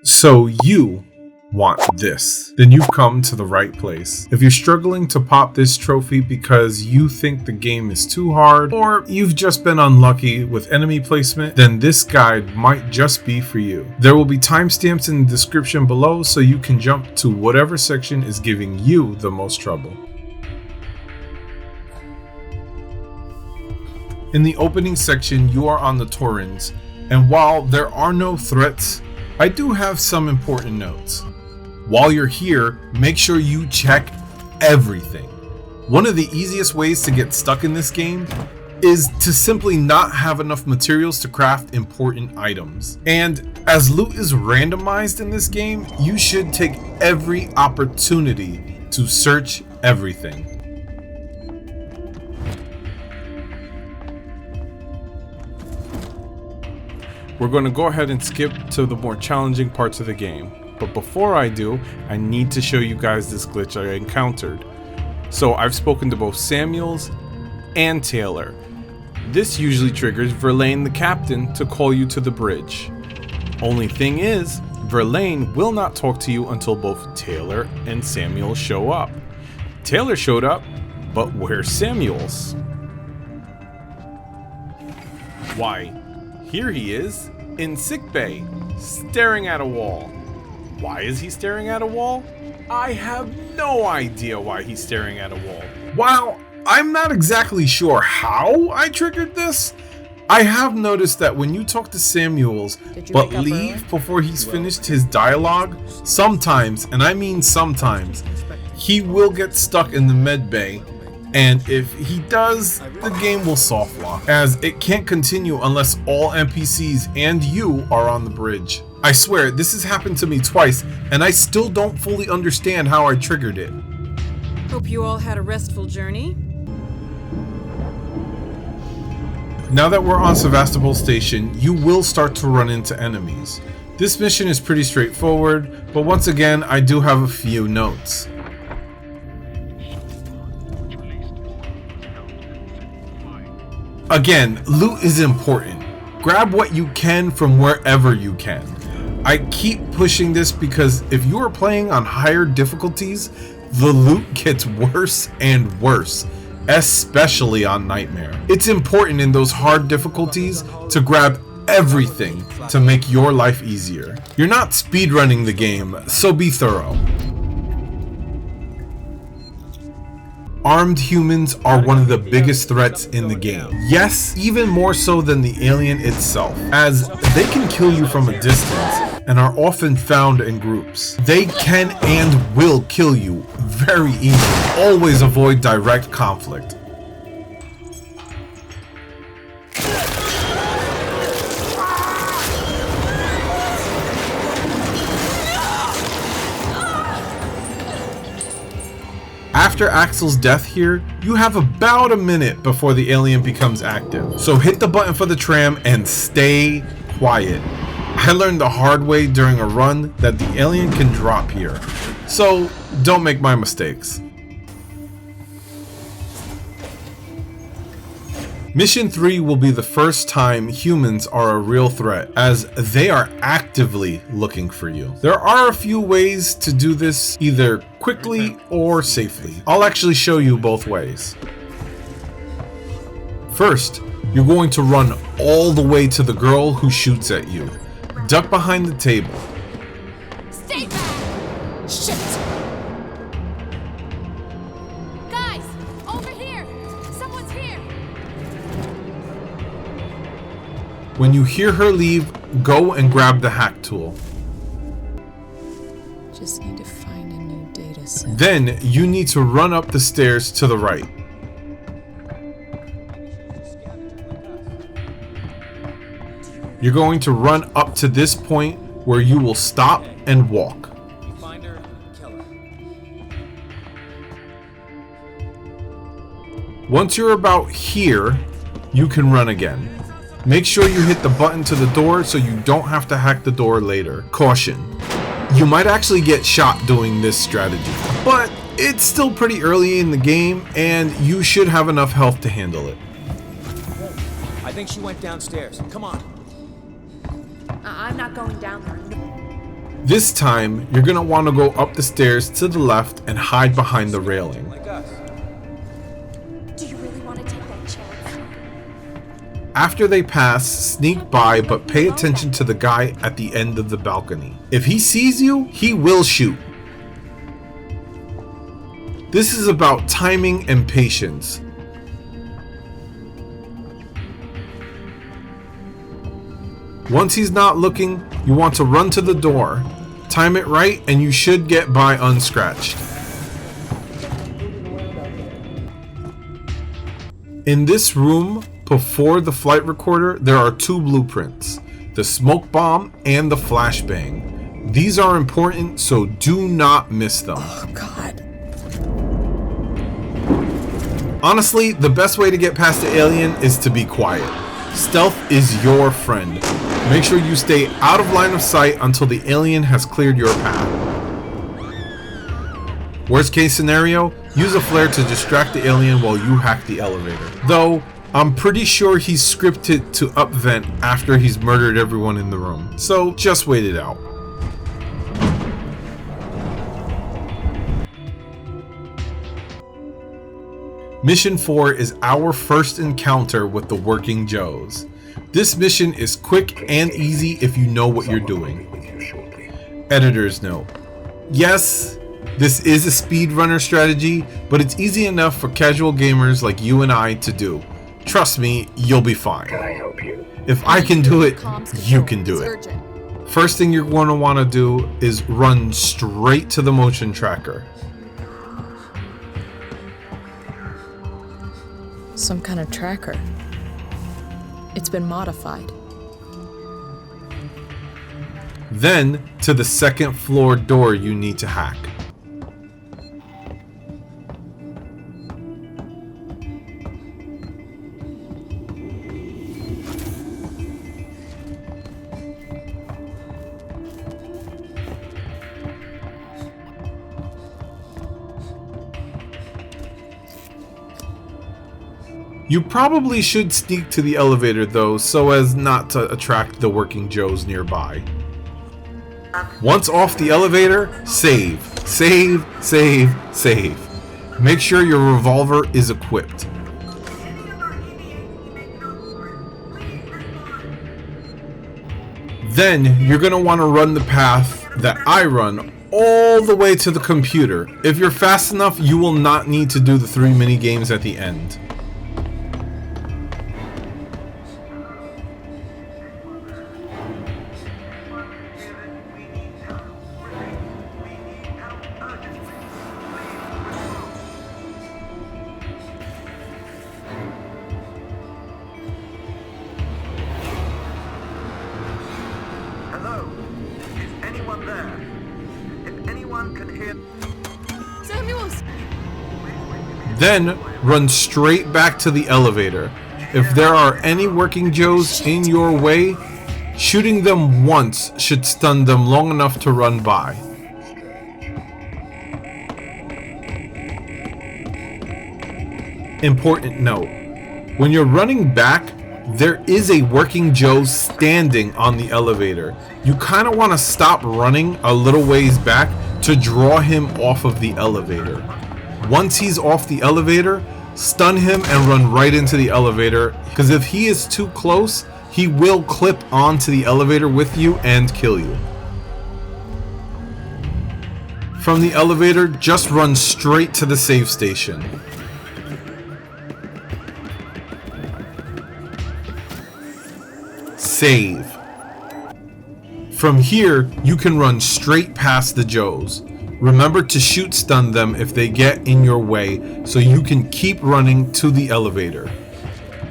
So you want this, then you've come to the right place. If you're struggling to pop this trophy because you think the game is too hard, or you've just been unlucky with enemy placement, then this guide might just be for you. There will be timestamps in the description below so you can jump to whatever section is giving you the most trouble. In the opening section, you are on the Torrens, and while there are no threats, I do have some important notes. While you're here, make sure you check everything. One of the easiest ways to get stuck in this game is to simply not have enough materials to craft important items. And as loot is randomized in this game, you should take every opportunity to search everything. We're going to go ahead and skip to the more challenging parts of the game. But before I do, I need to show you guys this glitch I encountered. So I've spoken to both Samuels and Taylor. This usually triggers Verlaine the captain to call you to the bridge. Only thing is, Verlaine will not talk to you until both Taylor and Samuels show up. Taylor showed up, but where's Samuels? Why, here he is, in sickbay, staring at a wall. Why is he staring at a wall? I have no idea why he's staring at a wall. While I'm not exactly sure how I triggered this, I have noticed that when you talk to Samuels but leave before he's finished his dialogue, sometimes, and I mean sometimes, he will get stuck in the med bay, and if he does, the game will soft lock, as it can't continue unless all NPCs and you are on the bridge. I swear, this has happened to me twice, and I still don't fully understand how I triggered it. Hope you all had a restful journey. Now that we're on Sevastopol Station, you will start to run into enemies. This mission is pretty straightforward, but once again, I do have a few notes. Again, loot is important. Grab what you can from wherever you can. I keep pushing this because if you are playing on higher difficulties, the loot gets worse and worse, especially on Nightmare. It's important in those hard difficulties to grab everything to make your life easier. You're not speedrunning the game, so be thorough. Armed humans are one of the biggest threats in the game. Yes, even more so than the alien itself, as they can kill you from a distance and are often found in groups. They can and will kill you very easily. Always avoid direct conflict. After Axel's death here, you have about a minute before the alien becomes active. So hit the button for the tram and stay quiet. I learned the hard way during a run that the alien can drop here. So don't make my mistakes. Mission 3 will be the first time humans are a real threat, as they are actively looking for you. There are a few ways to do this, either quickly or safely. I'll actually show you both ways. First, you're going to run all the way to the girl who shoots at you. Duck behind the table. Stay back! Shit! Guys, over here! Someone's here! When you hear her leave, go and grab the hack tool. Just need to find a new data set. Then you need to run up the stairs to the right. You're going to run up to this point where you will stop and walk. Find her, kill her. Once you're about here, you can run again. Make sure you hit the button to the door so you don't have to hack the door later. Caution. You might actually get shot doing this strategy, but it's still pretty early in the game and you should have enough health to handle it. I think she went downstairs. Come on. I'm not going down there. This time, you're gonna want to go up the stairs to the left and hide behind the railing. Like us. Do you really want to take that chance? After they pass, sneak by, but pay attention to the guy at the end of the balcony. If he sees you, he will shoot. This is about timing and patience. Once he's not looking, you want to run to the door. Time it right and you should get by unscratched. In this room, before the flight recorder, there are two blueprints. The smoke bomb and the flashbang. These are important, so do not miss them. Oh, God. Honestly, the best way to get past the alien is to be quiet. Stealth is your friend. Make sure you stay out of line of sight until the alien has cleared your path. Worst case scenario, use a flare to distract the alien while you hack the elevator. Though, I'm pretty sure he's scripted to upvent after he's murdered everyone in the room. So just wait it out. Mission 4 is our first encounter with the Working Joes. This mission is quick and easy if you know what you're doing. Editor's note. Yes, this is a speedrunner strategy, but it's easy enough for casual gamers like you and I to do. Trust me, you'll be fine. If I can do it, you can do it. First thing you're going to want to do is run straight to the motion tracker. Some kind of tracker. It's been modified. Then to the second floor door you need to hack. You probably should sneak to the elevator though, so as not to attract the Working Joes nearby. Once off the elevator, save. Save, save, save. Make sure your revolver is equipped. Then you're going to want to run the path that I run all the way to the computer. If you're fast enough, you will not need to do the 3 mini games at the end. Then run straight back to the elevator. If there are any Working Joes in your way, shooting them once should stun them long enough to run by. Important note: when you're running back, there is a Working Joe standing on the elevator. You kind of want to stop running a little ways back to draw him off of the elevator. Once he's off the elevator, stun him and run right into the elevator, because if he is too close, he will clip onto the elevator with you and kill you. From the elevator, just run straight to the save station. Save. From here, you can run straight past the Joes. Remember to shoot stun them if they get in your way, so you can keep running to the elevator.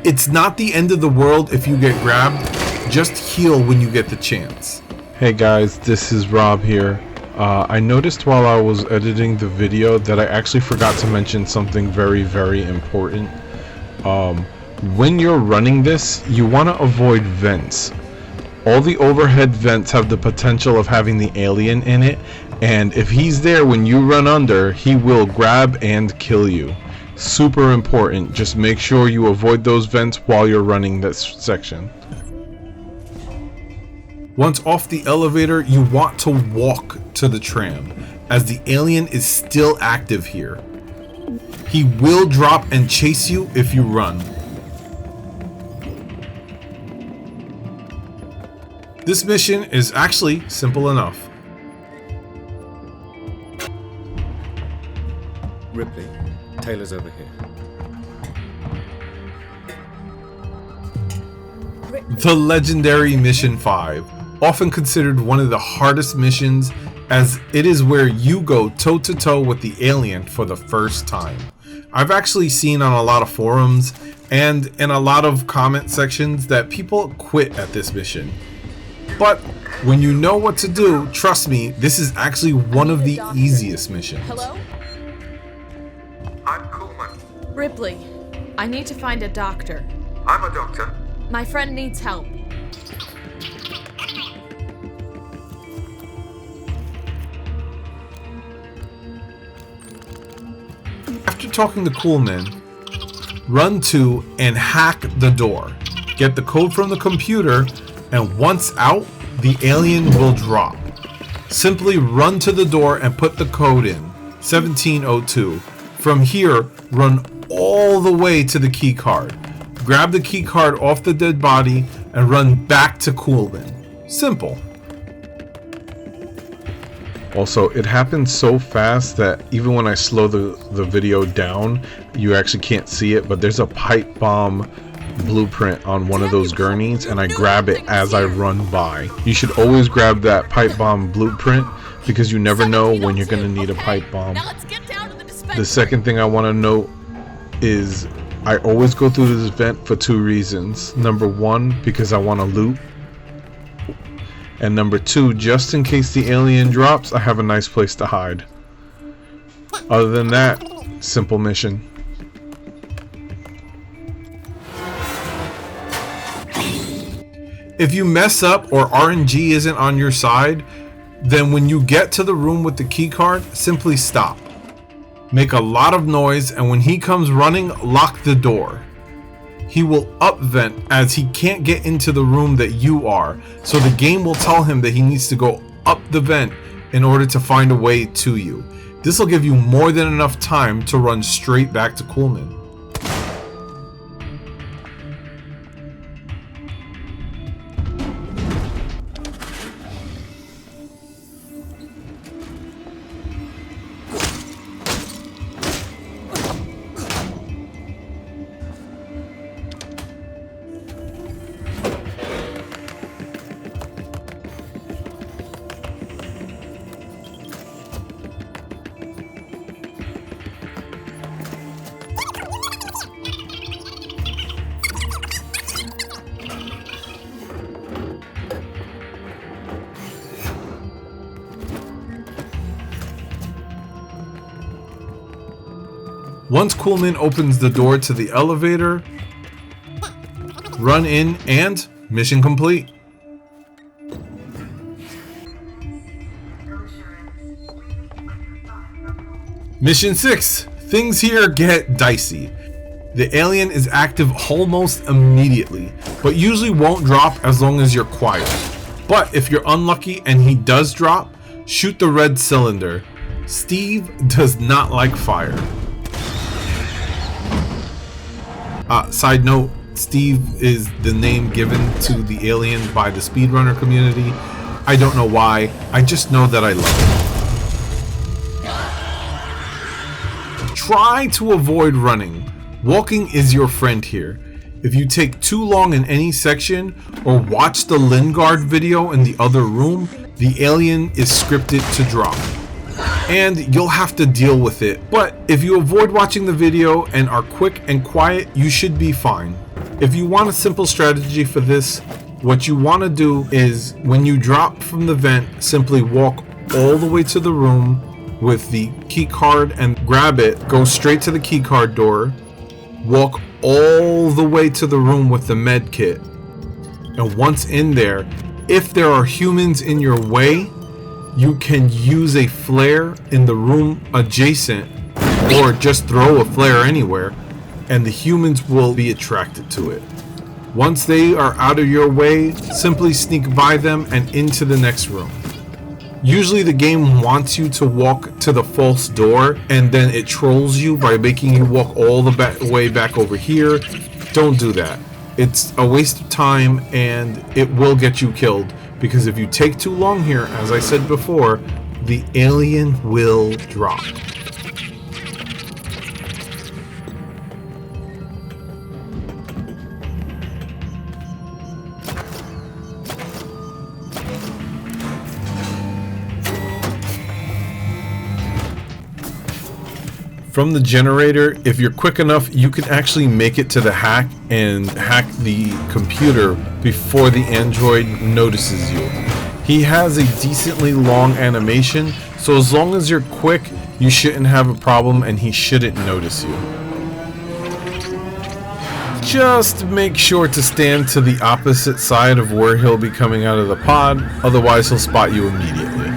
It's not the end of the world if you get grabbed, just heal when you get the chance. Hey guys, this is Rob here. I noticed while I was editing the video that I actually forgot to mention something very, very important. When you're running this, you want to avoid vents. All the overhead vents have the potential of having the alien in it, and if he's there when you run under, he will grab and kill you. Super important, just make sure you avoid those vents while you're running this section. Once off the elevator, you want to walk to the tram, as the alien is still active here. He will drop and chase you if you run. This mission is actually simple enough. Ripley, Taylor's over here. The legendary Mission 5, often considered one of the hardest missions, as it is where you go toe-to-toe with the alien for the first time. I've actually seen on a lot of forums and in a lot of comment sections that people quit at this mission. But when you know what to do, trust me, this is actually one of the easiest missions. Hello? I'm Coleman. Ripley, I need to find a doctor. I'm a doctor. My friend needs help. After talking to Coolman, run to and hack the door. Get the code from the computer, and once out, the alien will drop. Simply run to the door and put the code in, 1702. From here, run all the way to the key card. Grab the key card off the dead body and run back to Coolman. Simple. Also, it happens so fast that even when I slow the video down, you actually can't see it, but there's a pipe bomb blueprint on one of those gurneys, and I grab it as I run by. You should always grab that pipe bomb blueprint, because you never know when you're going to need a pipe bomb. The second thing I want to note is I always go through this vent for two reasons. Number one, because I want to loot. And number two, just in case the alien drops, I have a nice place to hide. Other than that, simple mission. If you mess up or RNG isn't on your side, then when you get to the room with the keycard, simply stop. Make a lot of noise, and when he comes running, lock the door. He will up vent as he can't get into the room that you are, so the game will tell him that he needs to go up the vent in order to find a way to you. This will give you more than enough time to run straight back to Coolman. Once Coolman opens the door to the elevator, run in and mission complete. Mission 6. Things here get dicey. The alien is active almost immediately, but usually won't drop as long as you're quiet. But if you're unlucky and he does drop, shoot the red cylinder. Steve does not like fire. Side note, Steve is the name given to the alien by the speedrunner community. I don't know why, I just know that I love it. Try to avoid running. Walking is your friend here. If you take too long in any section or watch the Lingard video in the other room, the alien is scripted to drop. And you'll have to deal with it. But if you avoid watching the video and are quick and quiet, you should be fine. If you want a simple strategy for this, what you want to do is when you drop from the vent, simply walk all the way to the room with the key card and grab it, go straight to the key card door, walk all the way to the room with the med kit, and once in there, if there are humans in your way, you can use a flare in the room adjacent, or just throw a flare anywhere, and the humans will be attracted to it. Once they are out of your way, simply sneak by them and into the next room. Usually the game wants you to walk to the false door and then it trolls you by making you walk all the way back over here. Don't do that. It's a waste of time and it will get you killed, because if you take too long here, as I said before, the alien will drop. From the generator, if you're quick enough, you can actually make it to the hack and hack the computer before the android notices you. He has a decently long animation, so as long as you're quick, you shouldn't have a problem and he shouldn't notice you. Just make sure to stand to the opposite side of where he'll be coming out of the pod, otherwise he'll spot you immediately.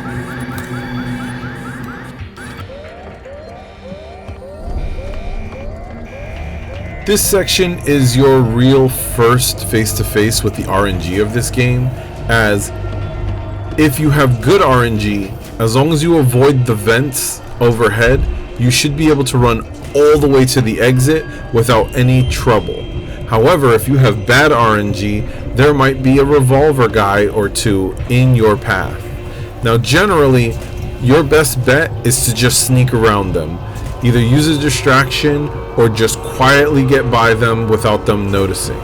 This section is your real first face-to-face with the RNG of this game, as if you have good RNG, as long as you avoid the vents overhead, you should be able to run all the way to the exit without any trouble. However, if you have bad RNG, there might be a revolver guy or two in your path. Now generally, your best bet is to just sneak around them. Either use a distraction or just quietly get by them without them noticing.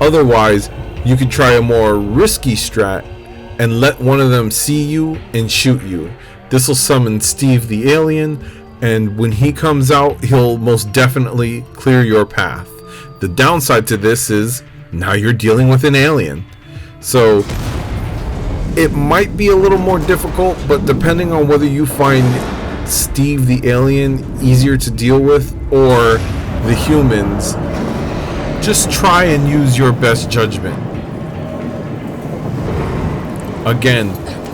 Otherwise, you could try a more risky strat and let one of them see you and shoot you. This will summon Steve the alien, and when he comes out, he'll most definitely clear your path. The downside to this is now you're dealing with an alien. So it might be a little more difficult, but depending on whether you find Steve the alien easier to deal with or the humans, just try and use your best judgment. Again,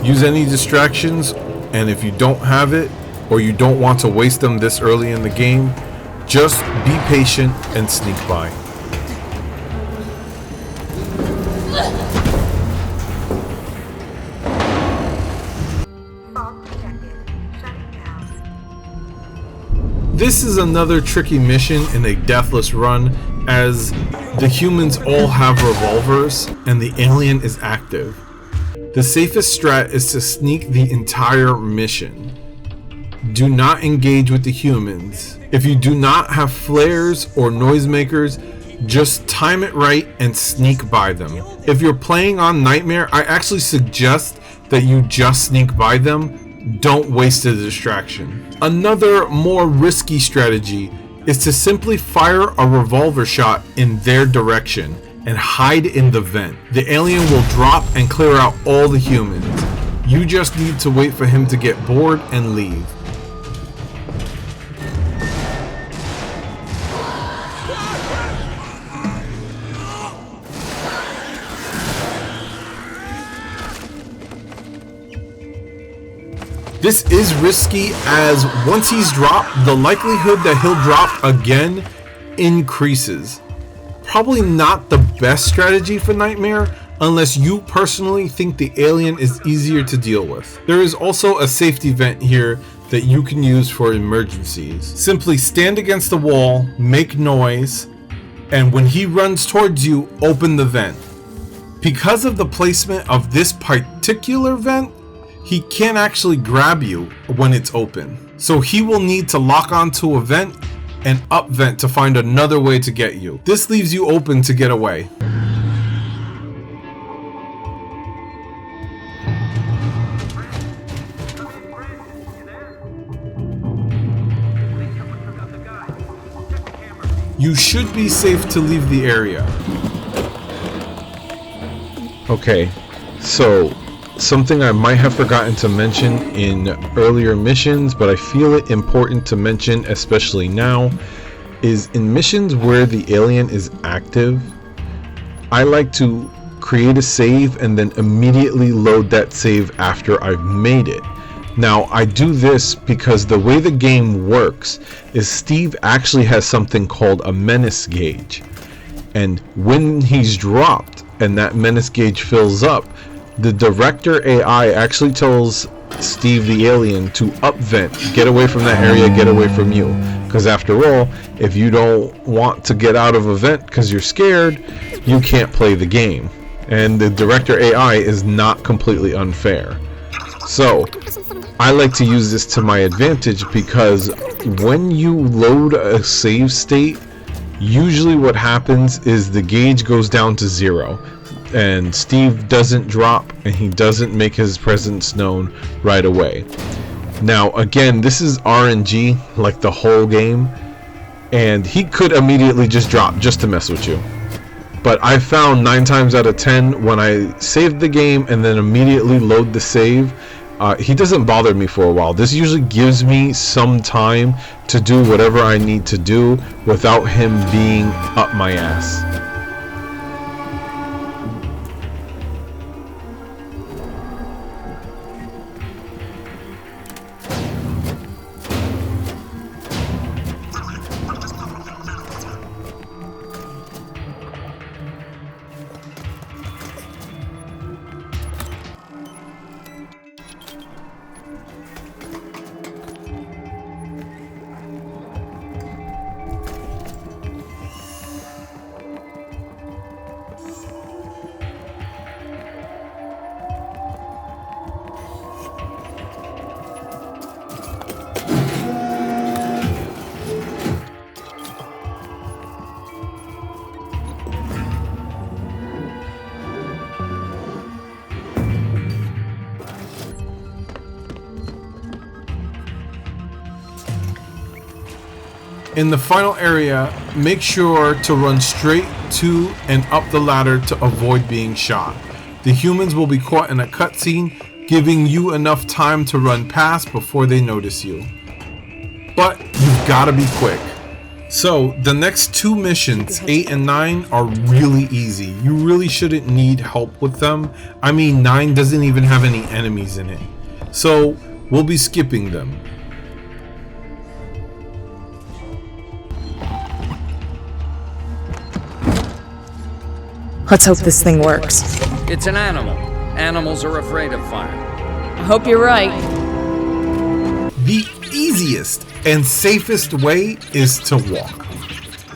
use any distractions, and if you don't have it or you don't want to waste them this early in the game, just be patient and sneak by. This is another tricky mission in a deathless run, as the humans all have revolvers and the alien is active. The safest strat is to sneak the entire mission. Do not engage with the humans. If you do not have flares or noisemakers, just time it right and sneak by them. If you're playing on Nightmare, I actually suggest that you just sneak by them. Don't waste a distraction. Another more risky strategy is to simply fire a revolver shot in their direction and hide in the vent. The alien will drop and clear out all the humans. You just need to wait for him to get bored and leave. This is risky, as once he's dropped, the likelihood that he'll drop again increases. Probably not the best strategy for Nightmare, unless you personally think the alien is easier to deal with. There is also a safety vent here that you can use for emergencies. Simply stand against the wall, make noise, and when he runs towards you, open the vent. Because of the placement of this particular vent, he can't actually grab you when it's open. So he will need to lock onto a vent and up vent to find another way to get you. This leaves you open to get away. You should be safe to leave the area. Okay, so something I might have forgotten to mention in earlier missions, but I feel it important to mention especially now, is in missions where the alien is active, I like to create a save and then immediately load that save after I've made it. Now, I do this because the way the game works is Steve actually has something called a menace gauge. And when he's dropped and that menace gauge fills up, the director AI actually tells Steve the alien to up vent, get away from that area, get away from you. Because after all, if you don't want to get out of a vent because you're scared, you can't play the game. And the director AI is not completely unfair. So, I like to use this to my advantage because when you load a save state, usually what happens is the gauge goes down to 0 and Steve doesn't drop and he doesn't make his presence known right away. Now again, this is RNG, like the whole game, and he could immediately just drop just to mess with you. But I found 9 times out of 10 when I saved the game and then immediately load the save, he doesn't bother me for a while. This usually gives me some time to do whatever I need to do without him being up my ass. In the final area, make sure to run straight to and up the ladder to avoid being shot. The humans will be caught in a cutscene, giving you enough time to run past before they notice you. But you've got to be quick. So, the next 2 missions, 8 and 9, are really easy. You really shouldn't need help with them. I mean, 9 doesn't even have any enemies in it. So, we'll be skipping them. Let's hope this thing works. It's an animal. Animals are afraid of fire. I hope you're right. The easiest and safest way is to walk.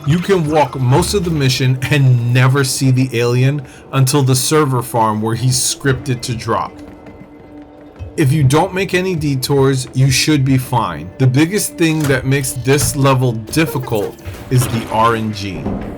You can walk most of the mission and never see the alien until the server farm where he's scripted to drop. If you don't make any detours, you should be fine. The biggest thing that makes this level difficult is the RNG.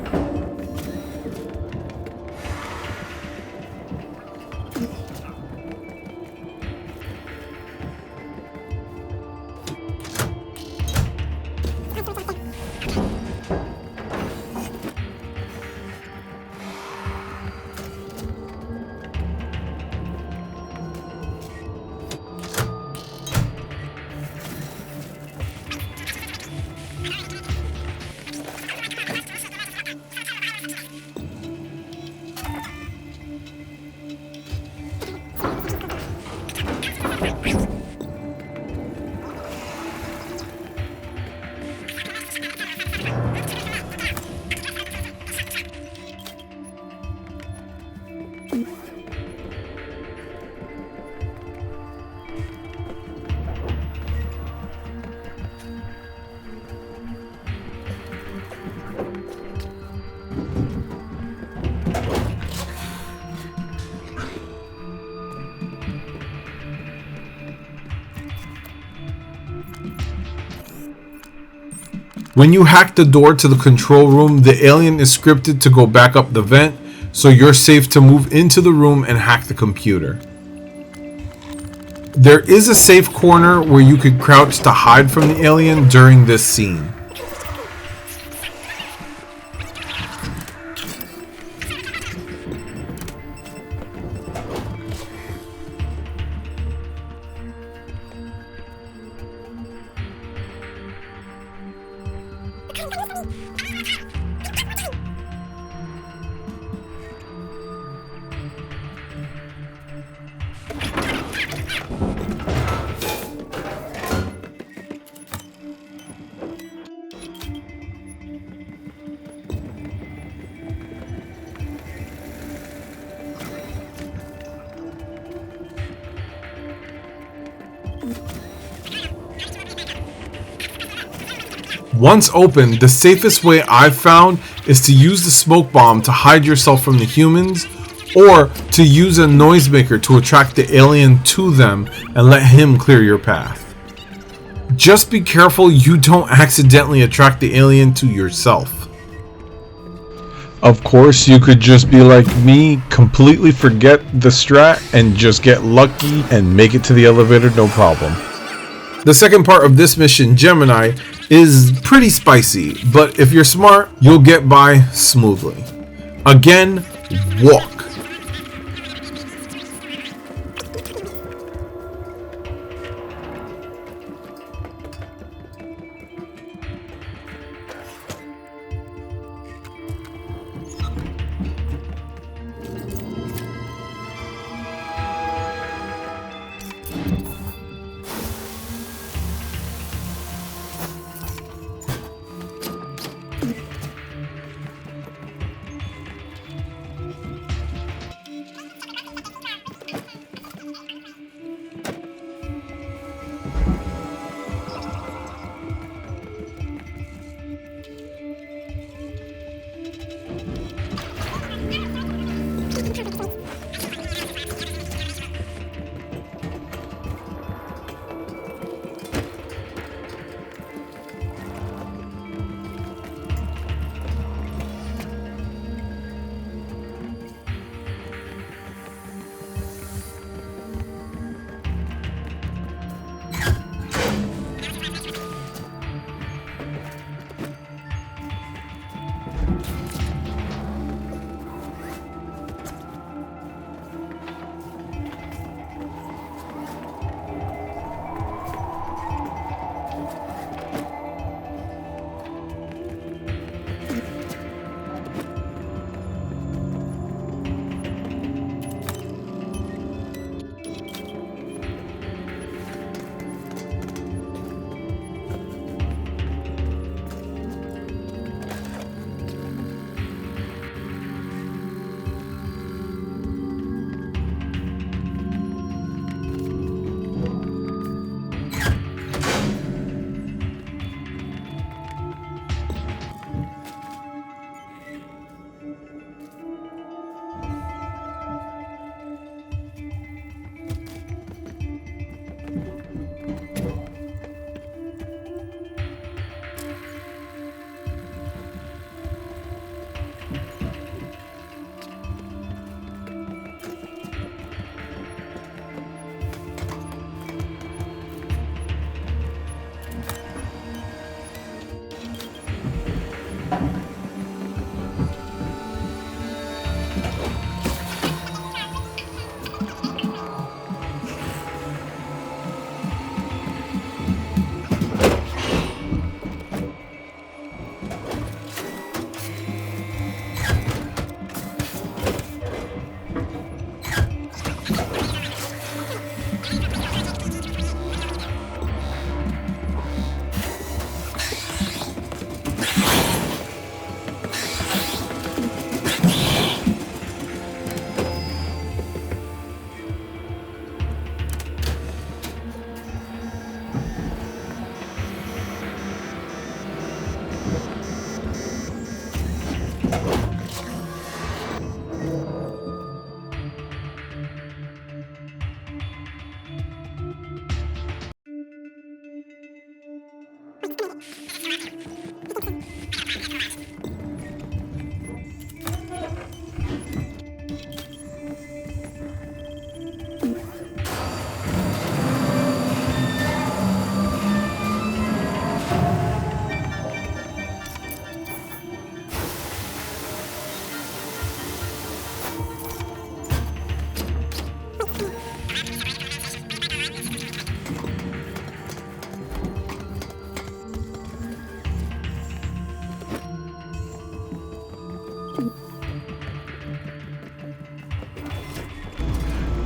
When you hack the door to the control room, the alien is scripted to go back up the vent, so you're safe to move into the room and hack the computer. There is a safe corner where you could crouch to hide from the alien during this scene. Once open, the safest way I've found is to use the smoke bomb to hide yourself from the humans, or to use a noisemaker to attract the alien to them and let him clear your path. Just be careful you don't accidentally attract the alien to yourself. Of course, you could just be like me, completely forget the strat and just get lucky and make it to the elevator no problem. The second part of this mission, Gemini, is pretty spicy, but if you're smart, you'll get by smoothly. Again, walk.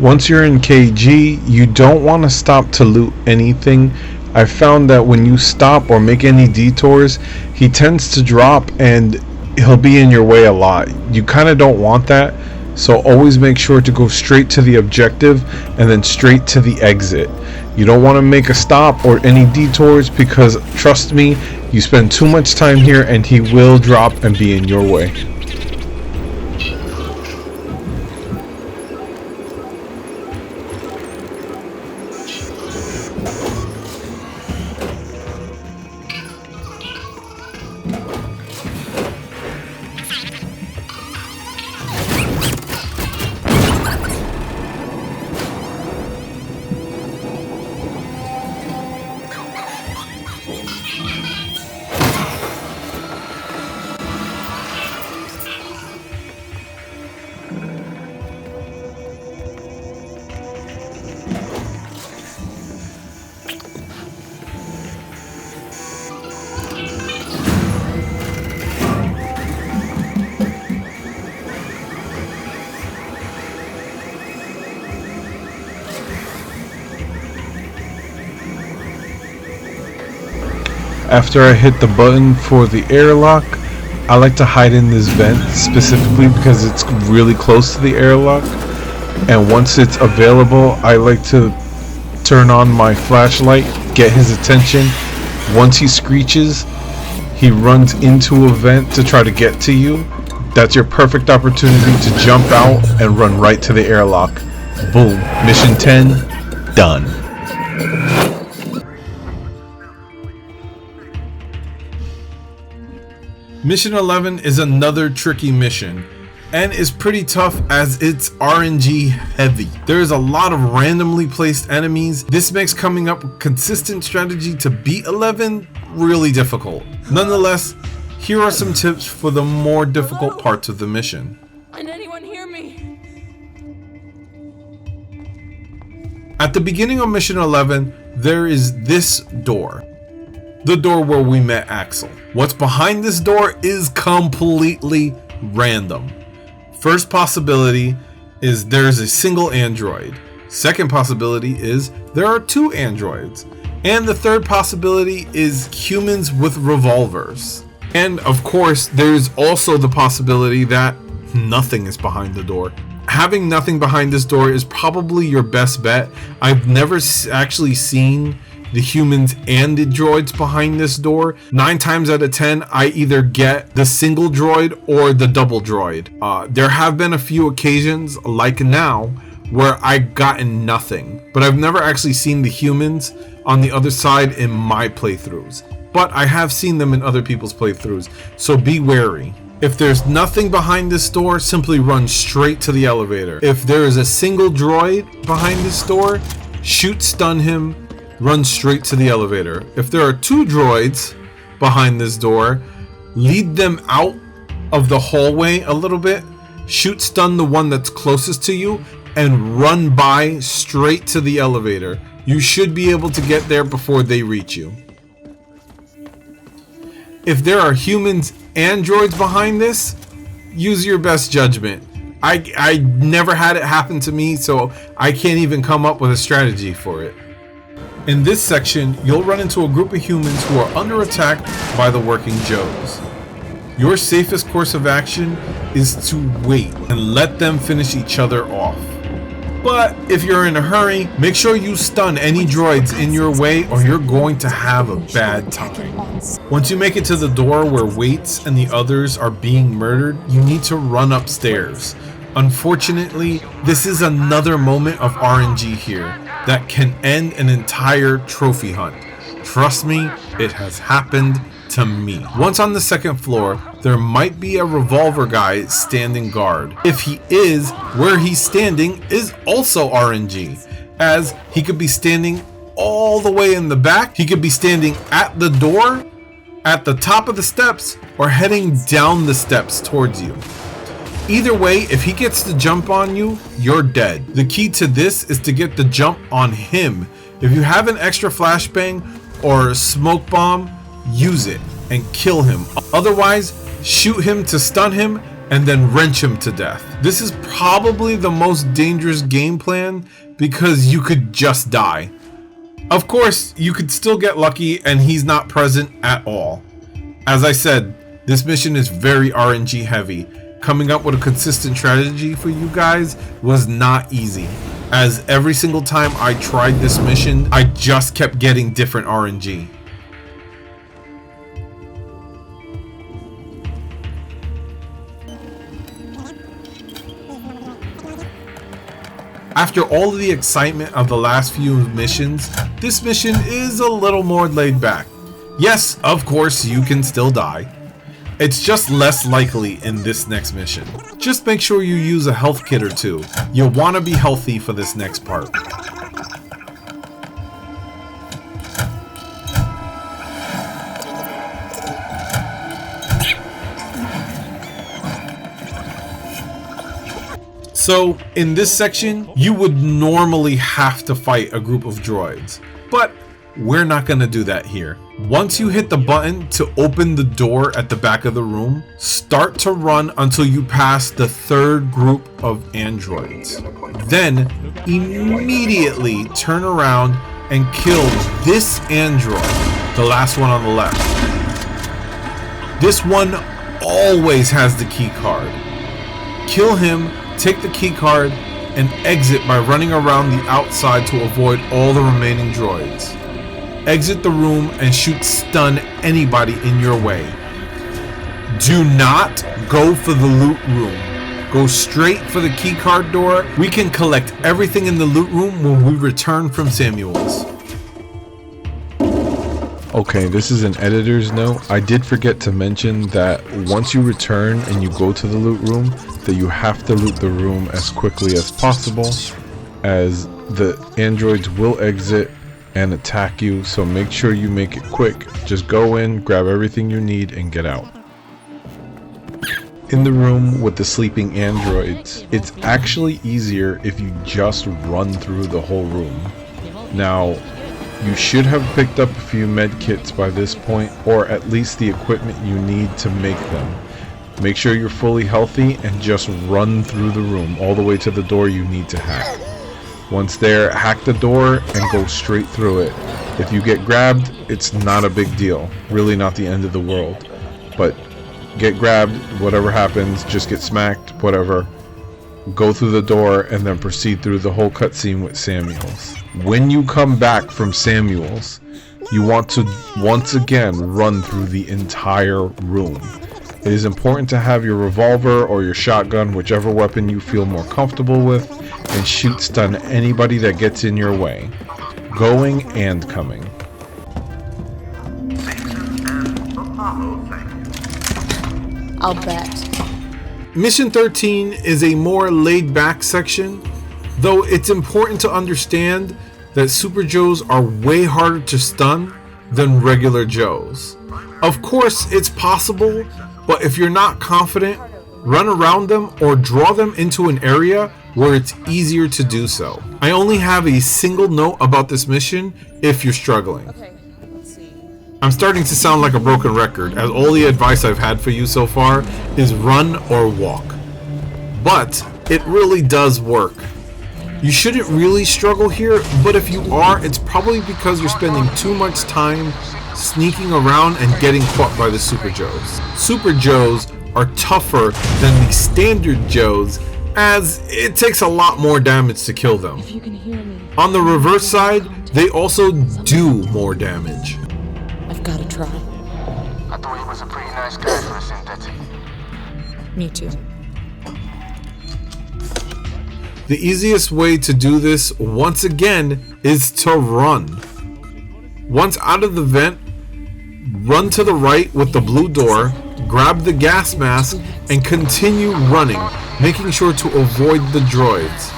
Once you're in KG, you don't want to stop to loot anything. I found that when you stop or make any detours, he tends to drop and he'll be in your way a lot. You kind of don't want that, so always make sure to go straight to the objective and then straight to the exit. You don't want to make a stop or any detours because, trust me, you spend too much time here and he will drop and be in your way. After I hit the button for the airlock, I like to hide in this vent specifically because it's really close to the airlock, and once it's available I like to turn on my flashlight, get his attention. Once he screeches, he runs into a vent to try to get to you. That's your perfect opportunity to jump out and run right to the airlock. Boom. Mission 10 done. Mission 11 is another tricky mission and is pretty tough as it's RNG heavy. There is a lot of randomly placed enemies. This makes coming up with consistent strategy to beat 11 really difficult. Nonetheless, here are some tips for the more difficult parts of the mission. Can anyone hear me? At the beginning of Mission 11, there is this door. The door where we met Axel. What's behind this door is completely random. First possibility is there's a single android. Second possibility is there are two androids. And the third possibility is humans with revolvers. And of course, there's also the possibility that nothing is behind the door. Having nothing behind this door is probably your best bet. I've never actually seen the humans and the droids behind this door. 9 times out of 10, I either get the single droid or the double droid. There have been a few occasions, like now, where I've gotten nothing, but I've never actually seen the humans on the other side in my playthroughs. But I have seen them in other people's playthroughs, so be wary. If there's nothing behind this door, simply run straight to the elevator. If there is a single droid behind this door, shoot, stun him, run straight to the elevator. If there are two droids behind this door, lead them out of the hallway a little bit, shoot, stun the one that's closest to you, and run by straight to the elevator. You should be able to get there before they reach you. If there are humans and droids behind this, use your best judgment. I never had it happen to me, so I can't even come up with a strategy for it. In this section, you'll run into a group of humans who are under attack by the Working Joes. Your safest course of action is to wait and let them finish each other off. But if you're in a hurry, make sure you stun any droids in your way or you're going to have a bad time. Once you make it to the door where Waits and the others are being murdered, you need to run upstairs. Unfortunately, this is another moment of RNG here that can end an entire trophy hunt. Trust me, it has happened to me. Once on the second floor, there might be a revolver guy standing guard. If he is, where he's standing is also RNG, as he could be standing all the way in the back, he could be standing at the door, at the top of the steps, or heading down the steps towards you. Either way, if he gets the jump on you, you're dead. The key to this is to get the jump on him. If you have an extra flashbang or a smoke bomb, use it and kill him. Otherwise, shoot him to stun him and then wrench him to death. This is probably the most dangerous game plan because you could just die. Of course, you could still get lucky and he's not present at all. As I said, this mission is very RNG heavy. coming up with a consistent strategy for you guys was not easy, as every single time I tried this mission, I just kept getting different RNG. After all of the excitement of the last few missions, this mission is a little more laid back. Yes, of course, you can still die. It's just less likely in this next mission. Just make sure you use a health kit or two. You'll want to be healthy for this next part. So, in this section, you would normally have to fight a group of droids, but we're not going to do that here. Once you hit the button to open the door at the back of the room, start to run until you pass the third group of androids. Then, immediately turn around and kill this android, the last one on the left. This one always has the key card. Kill him, take the key card, and exit by running around the outside to avoid all the remaining droids. Exit the room and shoot stun anybody in your way. Do not go for the loot room. Go straight for the key card door. We can collect everything in the loot room when we return from Samuel's. Okay, this is an editor's note. I did forget to mention that once you return and you go to the loot room, that you have to loot the room as quickly as possible, as the androids will exit and attack you, so make sure you make it quick. Just go in, grab everything you need, and get out. In the room with the sleeping androids, it's actually easier if you just run through the whole room. Now, you should have picked up a few med kits by this point, or at least the equipment you need to make them. Make sure you're fully healthy and just run through the room all the way to the door you need to hack. Once there, hack the door and go straight through it. If you get grabbed, it's not a big deal. Really not the end of the world. But get grabbed, whatever happens, just get smacked, whatever. Go through the door and then proceed through the whole cutscene with Samuels. When you come back from Samuels, you want to once again run through the entire room. It is important to have your revolver or your shotgun, whichever weapon you feel more comfortable with, and shoot stun anybody that gets in your way, going and coming. I'll bet. Mission 13 is a more laid-back section, though it's important to understand that Super Joes are way harder to stun than regular Joes. Of course, it's possible, but if you're not confident, run around them or draw them into an area where it's easier to do so. I only have a single note about this mission if you're struggling. I'm starting to sound like a broken record, as all the advice I've had for you so far is run or walk. But it really does work. You shouldn't really struggle here, but if you are, it's probably because you're spending too much time sneaking around and getting caught by the Super Joes. Super Joes are tougher than the standard Joes, as it takes a lot more damage to kill them. If you can hear me. On the reverse side, they also do more damage. I've got to try. I thought he was a pretty nice guy for a synthetic. Me too. The easiest way to do this, once again, is to run. Once out of the vent, run to the right with the blue door, grab the gas mask, and continue running, making sure to avoid the droids.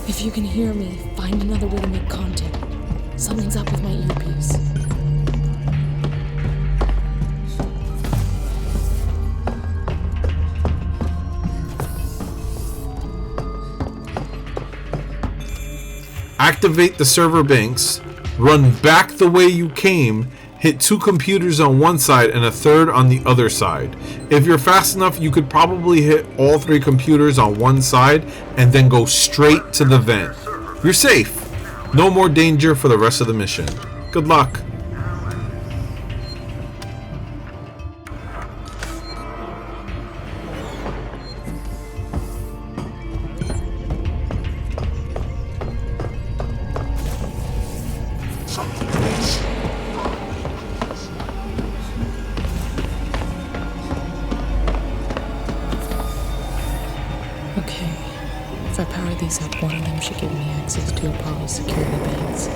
If you can hear me, find another way to make contact. Something's up with my earpiece. Activate the server banks, run back the way you came, hit 2 computers on one side and a third on the other side. If you're fast enough, you could probably hit all 3 computers on one side and then go straight to the vent. You're safe. No more danger for the rest of the mission. Good luck. Okay. If I power these up, one of them should give me access to Apollo's security banks.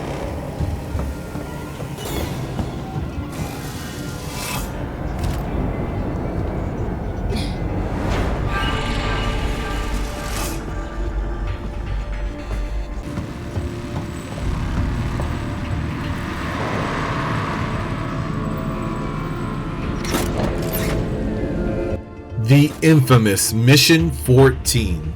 The infamous Mission 14.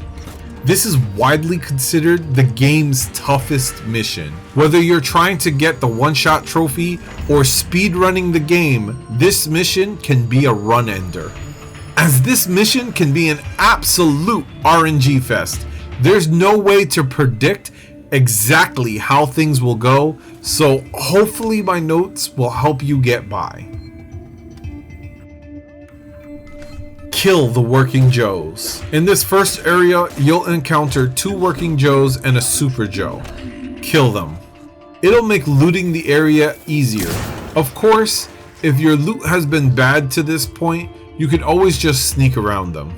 This is widely considered the game's toughest mission. Whether you're trying to get the one-shot trophy or speedrunning the game, this mission can be a run-ender. As this mission can be an absolute RNG fest. There's no way to predict exactly how things will go, so hopefully my notes will help you get by. Kill the Working Joes. In this first area, you'll encounter 2 Working Joes and a Super Joe. Kill them. It'll make looting the area easier. Of course, if your loot has been bad to this point, you can always just sneak around them.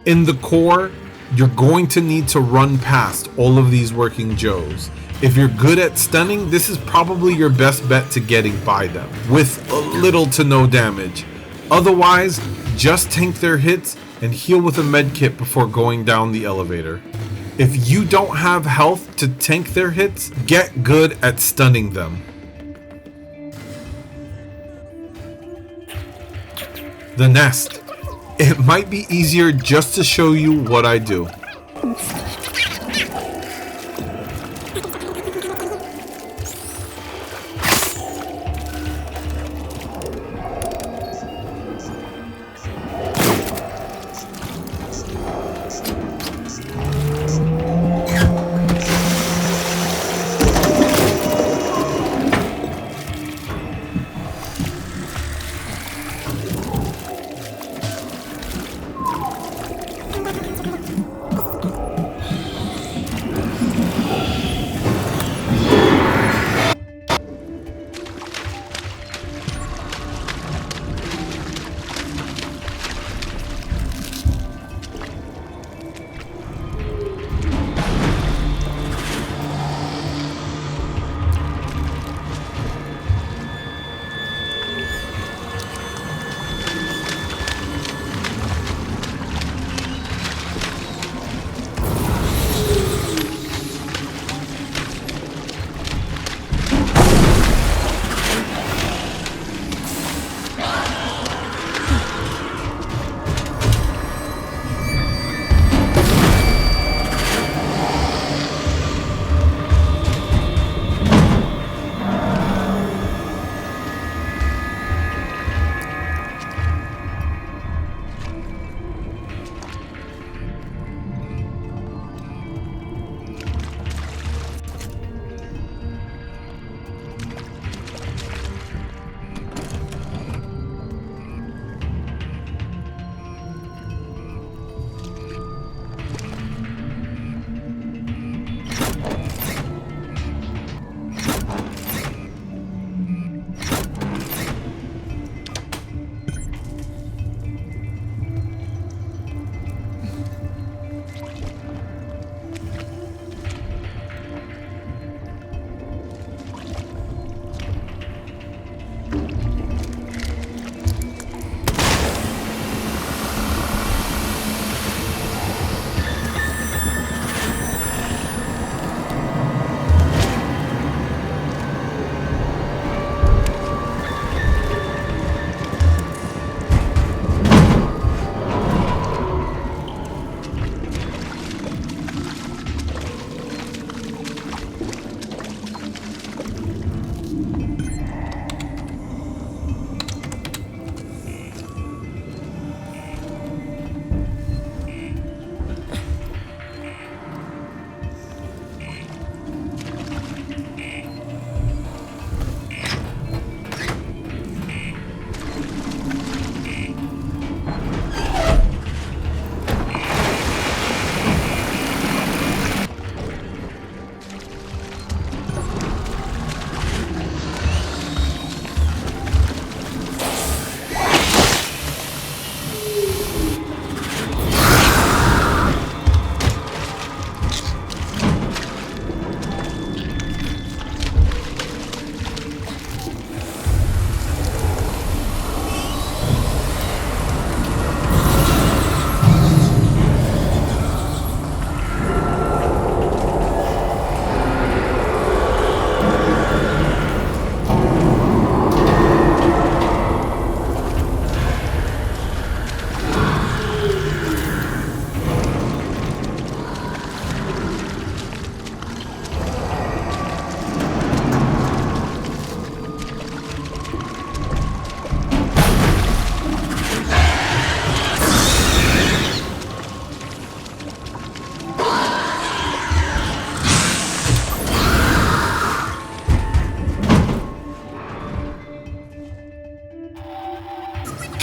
In the core, you're going to need to run past all of these Working Joes. If you're good at stunning, this is probably your best bet to getting by them, with little to no damage. Otherwise, just tank their hits and heal with a medkit before going down the elevator. If you don't have health to tank their hits, get good at stunning them. The nest. It might be easier just to show you what I do.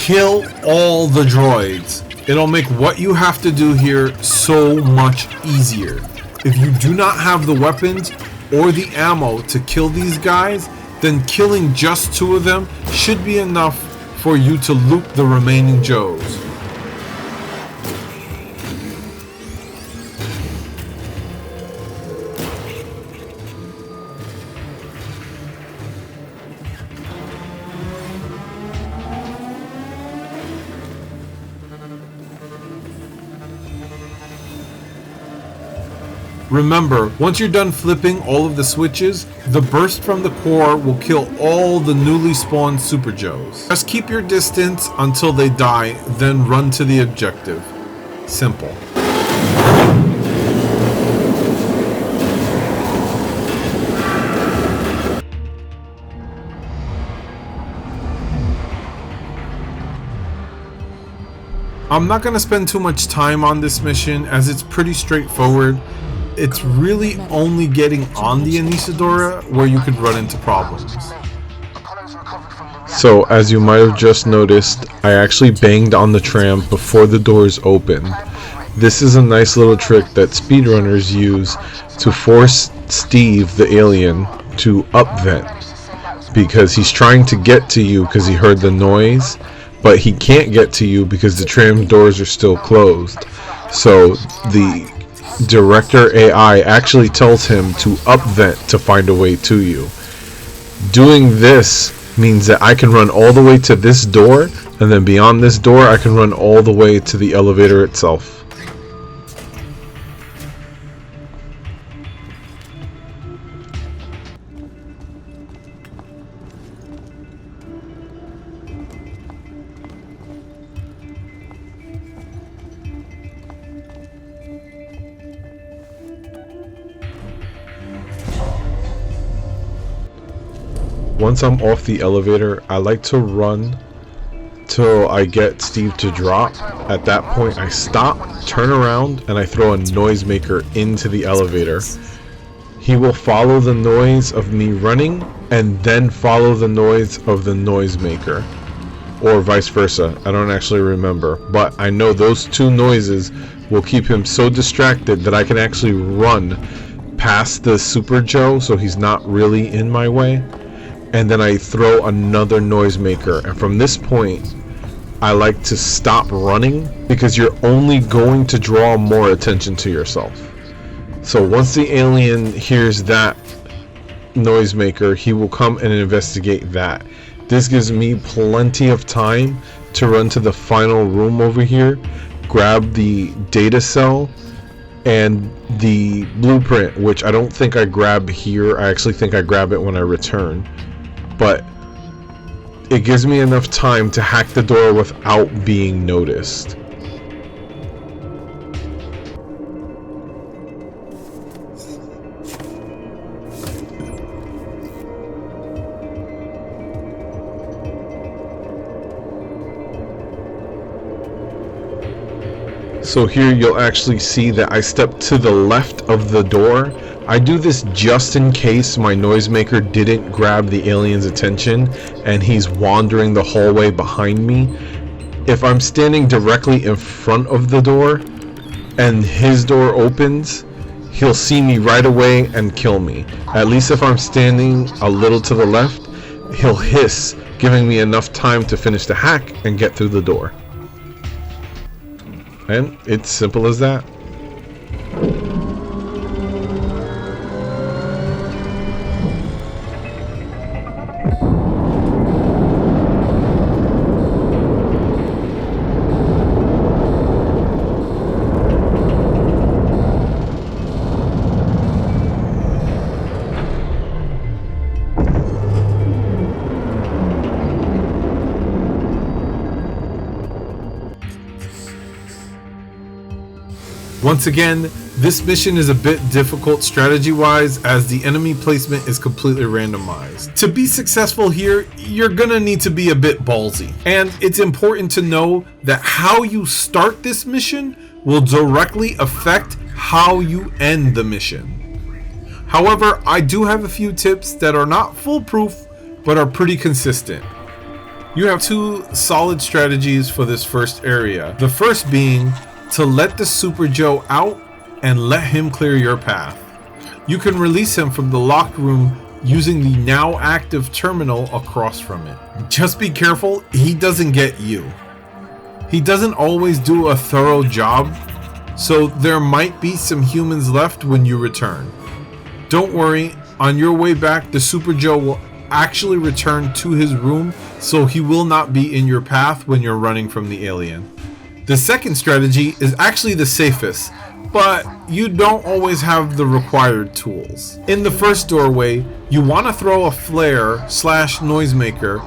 Kill all the droids. It'll make what you have to do here so much easier. If you do not have the weapons or the ammo to kill these guys, then killing just 2 of them should be enough for you to loot the remaining Joes. Remember, once you're done flipping all of the switches, the burst from the core will kill all the newly spawned Super Joes. Just keep your distance until they die, then run to the objective. Simple. I'm not going to spend too much time on this mission as it's pretty straightforward. It's really only getting on the Anisadora where you could run into problems. So, as you might have just noticed, I actually banged on the tram before the doors opened. This is a nice little trick that speedrunners use to force Steve, the alien, to upvent. Because he's trying to get to you because he heard the noise, but he can't get to you because the tram doors are still closed. So, the director AI actually tells him to upvent to find a way to you. Doing this means that I can run all the way to this door, and then beyond this door I can run all the way to the elevator itself. Once I'm off the elevator, I like to run till I get Steve to drop. At that point, I stop, turn around, and I throw a noisemaker into the elevator. He will follow the noise of me running, and then follow the noise of the noisemaker. Or vice versa. I don't actually remember. But I know those 2 noises will keep him so distracted that I can actually run past the Super Joe so he's not really in my way. And then I throw another noisemaker, and from this point I like to stop running because you're only going to draw more attention to yourself. So once the alien hears that noisemaker, he will come and investigate that. This gives me plenty of time to run to the final room over here, grab the data cell and the blueprint, which I don't think I grab here. I actually think I grab it when I return. But it gives me enough time to hack the door without being noticed. So here you'll actually see that I step to the left of the door. I do this just in case my noisemaker didn't grab the alien's attention and he's wandering the hallway behind me. If I'm standing directly in front of the door and his door opens, he'll see me right away and kill me. At least if I'm standing a little to the left, he'll hiss, giving me enough time to finish the hack and get through the door. And it's simple as that. Once again, this mission is a bit difficult strategy-wise as the enemy placement is completely randomized. To be successful here, you're gonna need to be a bit ballsy. And it's important to know that how you start this mission will directly affect how you end the mission. However, I do have a few tips that are not foolproof, but are pretty consistent. You have two solid strategies for this first area. The first being to let the Super Joe out and let him clear your path. You can release him from the locked room using the now active terminal across from it. Just be careful he doesn't get you. He doesn't always do a thorough job, so there might be some humans left when you return. Don't worry, on your way back the Super Joe will actually return to his room, so he will not be in your path when you're running from the alien. The second strategy is actually the safest, but you don't always have the required tools. In the first doorway, you want to throw a flare/noisemaker.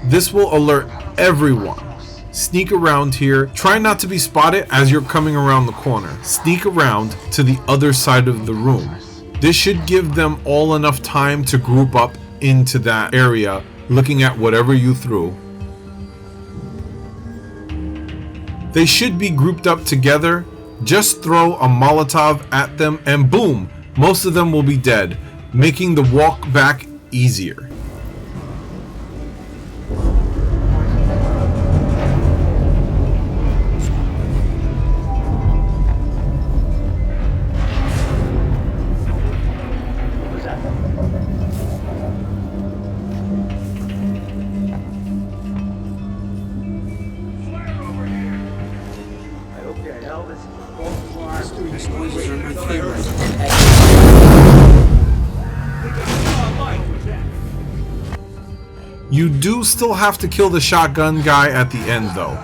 This will alert everyone. Sneak around here. Try not to be spotted as you're coming around the corner. Sneak around to the other side of the room. This should give them all enough time to group up into that area, looking at whatever you threw. They should be grouped up together. Just throw a Molotov at them and boom, most of them will be dead, making the walk back easier. You do still have to kill the shotgun guy at the end though.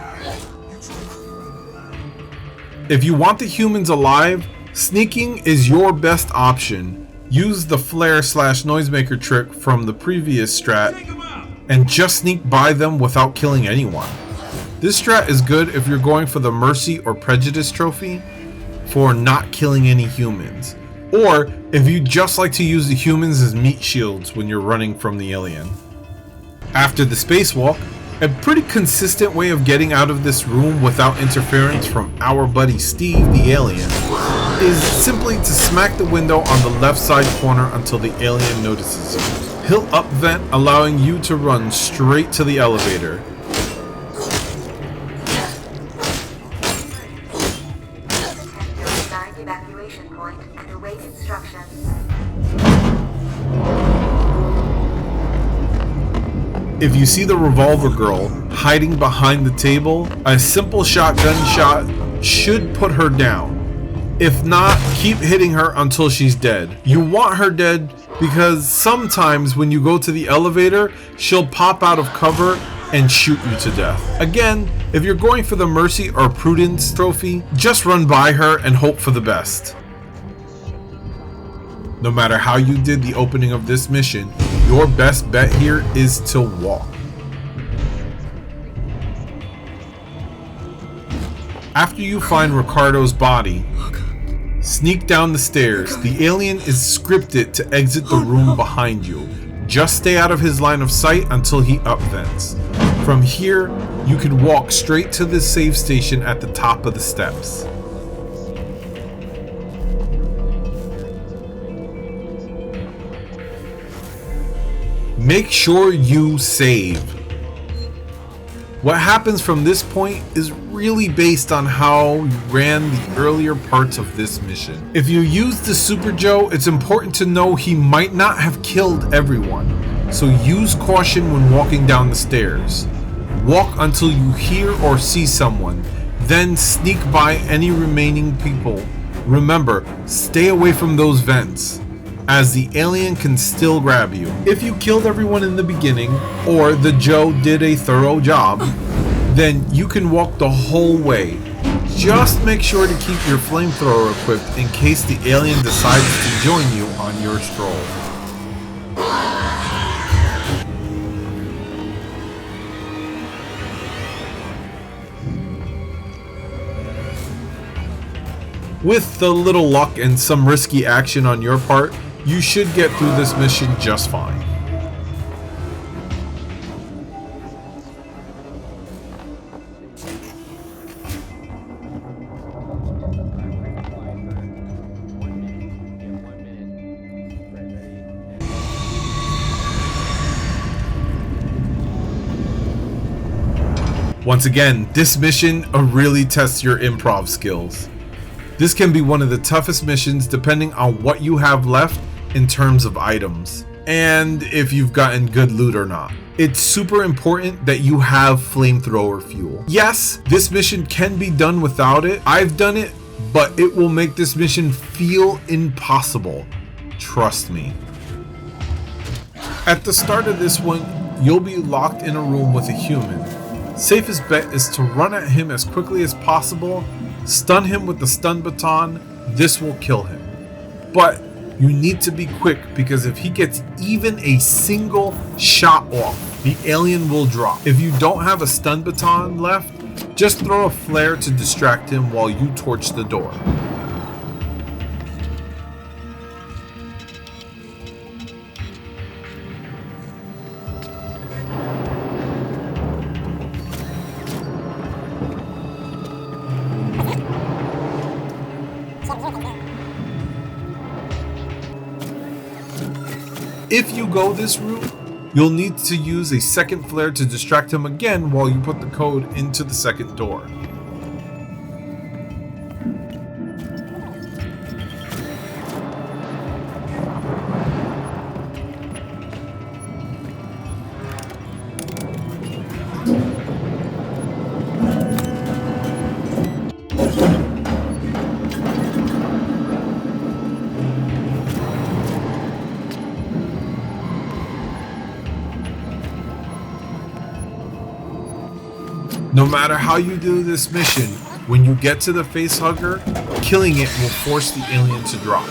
If you want the humans alive, sneaking is your best option. Use the flare/noisemaker trick from the previous strat and just sneak by them without killing anyone. This strat is good if you're going for the Mercy or Prejudice trophy for not killing any humans, or if you just like to use the humans as meat shields when you're running from the alien. After the spacewalk, a pretty consistent way of getting out of this room without interference from our buddy Steve the alien is simply to smack the window on the left side corner until the alien notices you. He'll up vent, allowing you to run straight to the elevator. Evacuation point and await instructions. If you see the revolver girl hiding behind the table, a simple shotgun shot should put her down. If not, keep hitting her until she's dead. You want her dead because sometimes when you go to the elevator, she'll pop out of cover and shoot you to death. Again, if you're going for the Mercy or Prudence trophy, just run by her and hope for the best. No matter how you did the opening of this mission, your best bet here is to walk. After you find Ricardo's body, sneak down the stairs. The alien is scripted to exit the room behind you. Just stay out of his line of sight until he upvents. From here, you can walk straight to the save station at the top of the steps. Make sure you save. What happens from this point is really based on how you ran the earlier parts of this mission. If you use the Super Joe, it's important to know he might not have killed everyone, so use caution when walking down the stairs. Walk until you hear or see someone, then sneak by any remaining people. Remember, stay away from those vents, as the alien can still grab you. If you killed everyone in the beginning, or the Joe did a thorough job, then you can walk the whole way. Just make sure to keep your flamethrower equipped in case the alien decides to join you on your stroll. With a little luck and some risky action on your part, you should get through this mission just fine. Once again, this mission really tests your improv skills. This can be one of the toughest missions depending on what you have left in terms of items, and if you've gotten good loot or not. It's super important that you have flamethrower fuel. Yes, this mission can be done without it. I've done it, but it will make this mission feel impossible. Trust me. At the start of this one, you'll be locked in a room with a human. Safest bet is to run at him as quickly as possible, stun him with the stun baton. This will kill him. But you need to be quick, because if he gets even a single shot off, the alien will drop. If you don't have a stun baton left, just throw a flare to distract him while you torch the door. If you go this route, you'll need to use a second flare to distract him again while you put the code into the second door. No matter how you do this mission, when you get to the facehugger, killing it will force the alien to drop.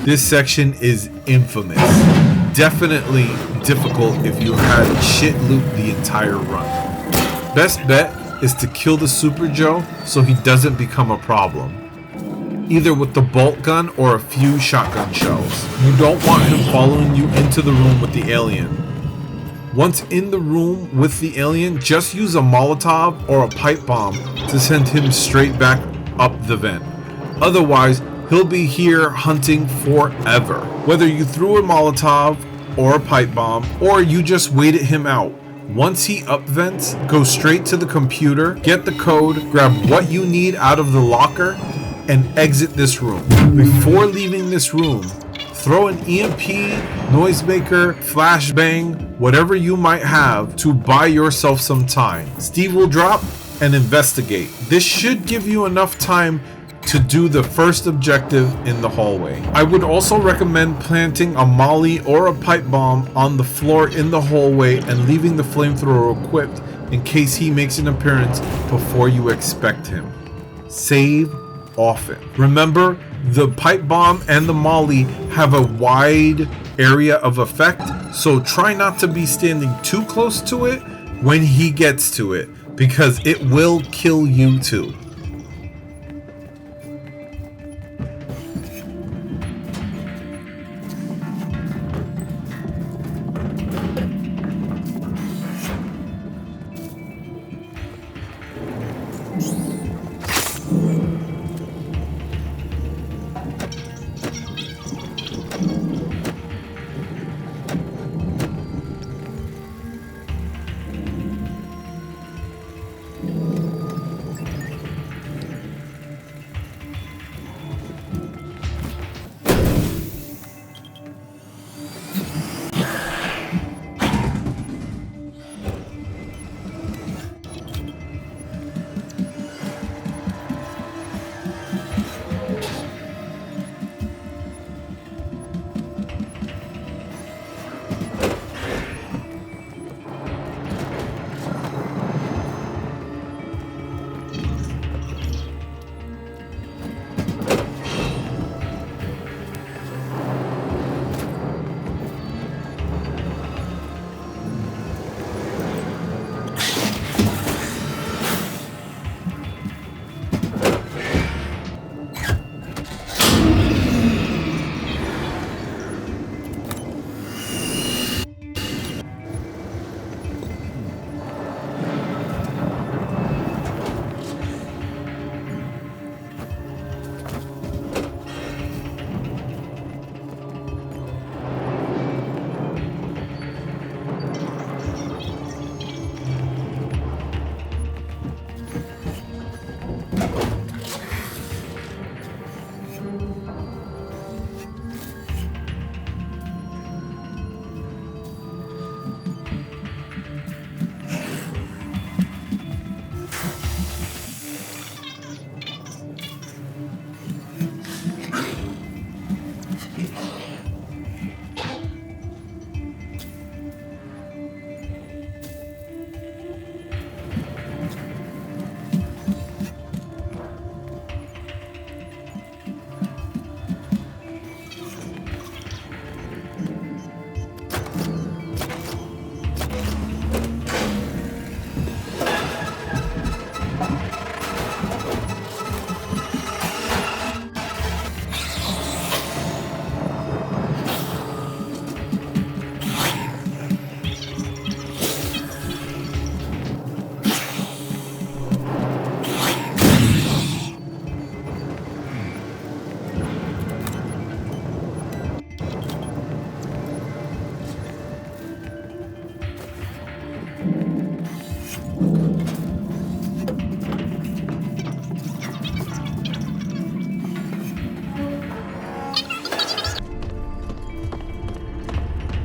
This section is infamous. Definitely difficult if you had shit loot the entire run. Best bet is to kill the Super Joe so he doesn't become a problem, either with the bolt gun or a few shotgun shells. You don't want him following you into the room with the alien. Once in the room with the alien, just use a Molotov or a pipe bomb to send him straight back up the vent. Otherwise, he'll be here hunting forever. Whether you threw a Molotov or a pipe bomb, or you just waited him out. Once he upvents, go straight to the computer, get the code, grab what you need out of the locker, and exit this room. Before leaving this room, throw an EMP, noisemaker, flashbang, whatever you might have to buy yourself some time. Steve will drop and investigate. This should give you enough time to do the first objective in the hallway. I would also recommend planting a molly or a pipe bomb on the floor in the hallway and leaving the flamethrower equipped in case he makes an appearance before you expect him. Save often. Remember, the pipe bomb and the molly have a wide area of effect, so try not to be standing too close to it when he gets to it, because it will kill you too.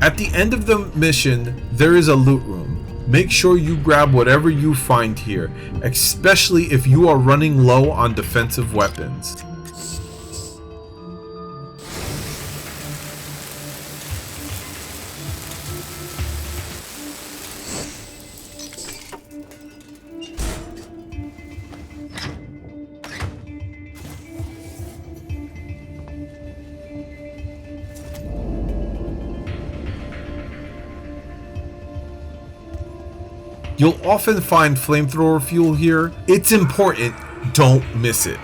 At the end of the mission, there is a loot room. Make sure you grab whatever you find here, especially if you are running low on defensive weapons. You'll often find flamethrower fuel here. It's important, don't miss it.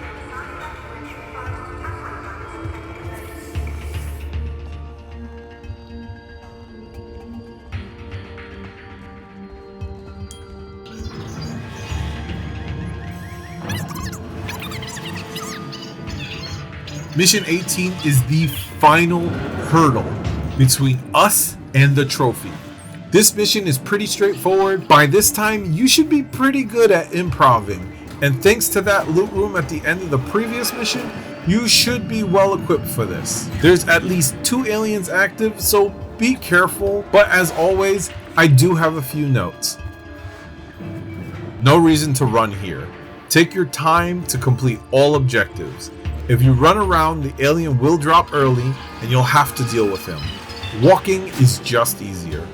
Mission 18 is the final hurdle between us and the trophy. This mission is pretty straightforward. By this time, you should be pretty good at improving. And thanks to that loot room at the end of the previous mission, you should be well equipped for this. There's at least 2 aliens active, so be careful. But as always, I do have a few notes. No reason to run here. Take your time to complete all objectives. If you run around, the alien will drop early and you'll have to deal with him. Walking is just easier.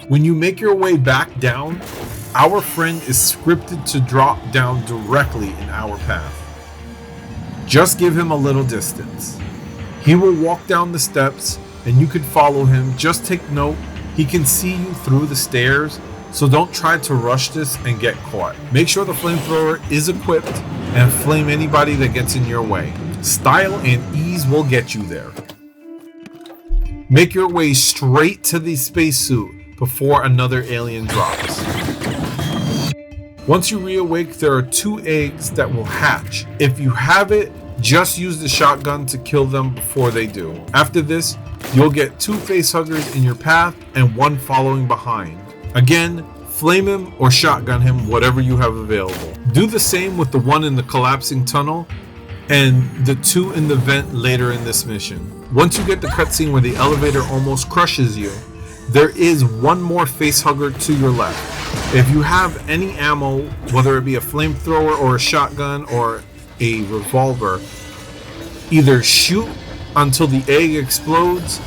When you make your way back down, our friend is scripted to drop down directly in our path. Just give him a little distance. He will walk down the steps and you can follow him. Just take note, he can see you through the stairs, so don't try to rush this and get caught. Make sure the flamethrower is equipped and flame anybody that gets in your way. Style and ease will get you there. Make your way straight to the spacesuit before another alien drops. Once you reawake, there are 2 eggs that will hatch. If you have it, just use the shotgun to kill them before they do. After this, you'll get 2 facehuggers in your path and 1 following behind. Again, flame him or shotgun him, whatever you have available. Do the same with the 1 in the collapsing tunnel and the 2 in the vent later in this mission. Once you get the cutscene where the elevator almost crushes you, there is 1 more facehugger to your left. If you have any ammo, whether it be a flamethrower or a shotgun or a revolver, either shoot until the egg explodes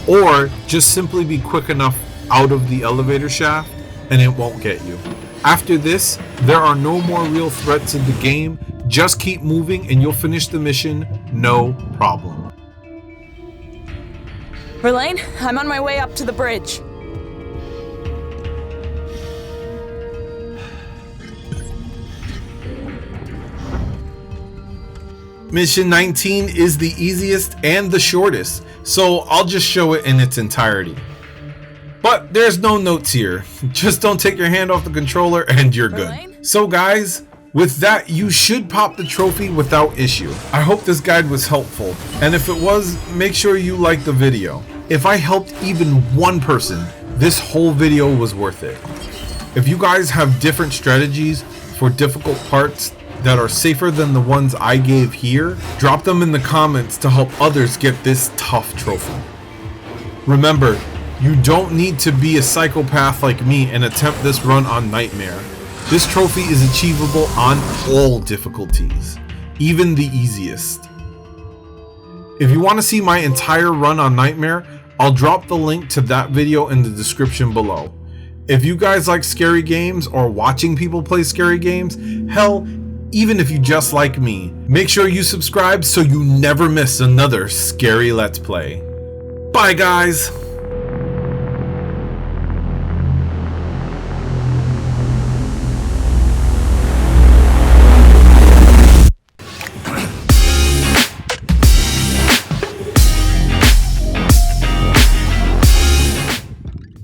or just simply be quick enough out of the elevator shaft and it won't get you. After this, there are no more real threats in the game. Just keep moving and you'll finish the mission, no problem. Verlaine, I'm on my way up to the bridge. Mission 19 is the easiest and the shortest, so I'll just show it in its entirety. But there's no notes here. Just don't take your hand off the controller and you're good. So guys, with that, you should pop the trophy without issue. I hope this guide was helpful, and if it was, make sure you like the video. If I helped even 1 person, this whole video was worth it. If you guys have different strategies for difficult parts that are safer than the ones I gave here, drop them in the comments to help others get this tough trophy. Remember, you don't need to be a psychopath like me and attempt this run on Nightmare. This trophy is achievable on all difficulties, even the easiest. If you want to see my entire run on Nightmare, I'll drop the link to that video in the description below. If you guys like scary games or watching people play scary games, hell, even if you just like me, make sure you subscribe so you never miss another scary Let's Play. Bye guys!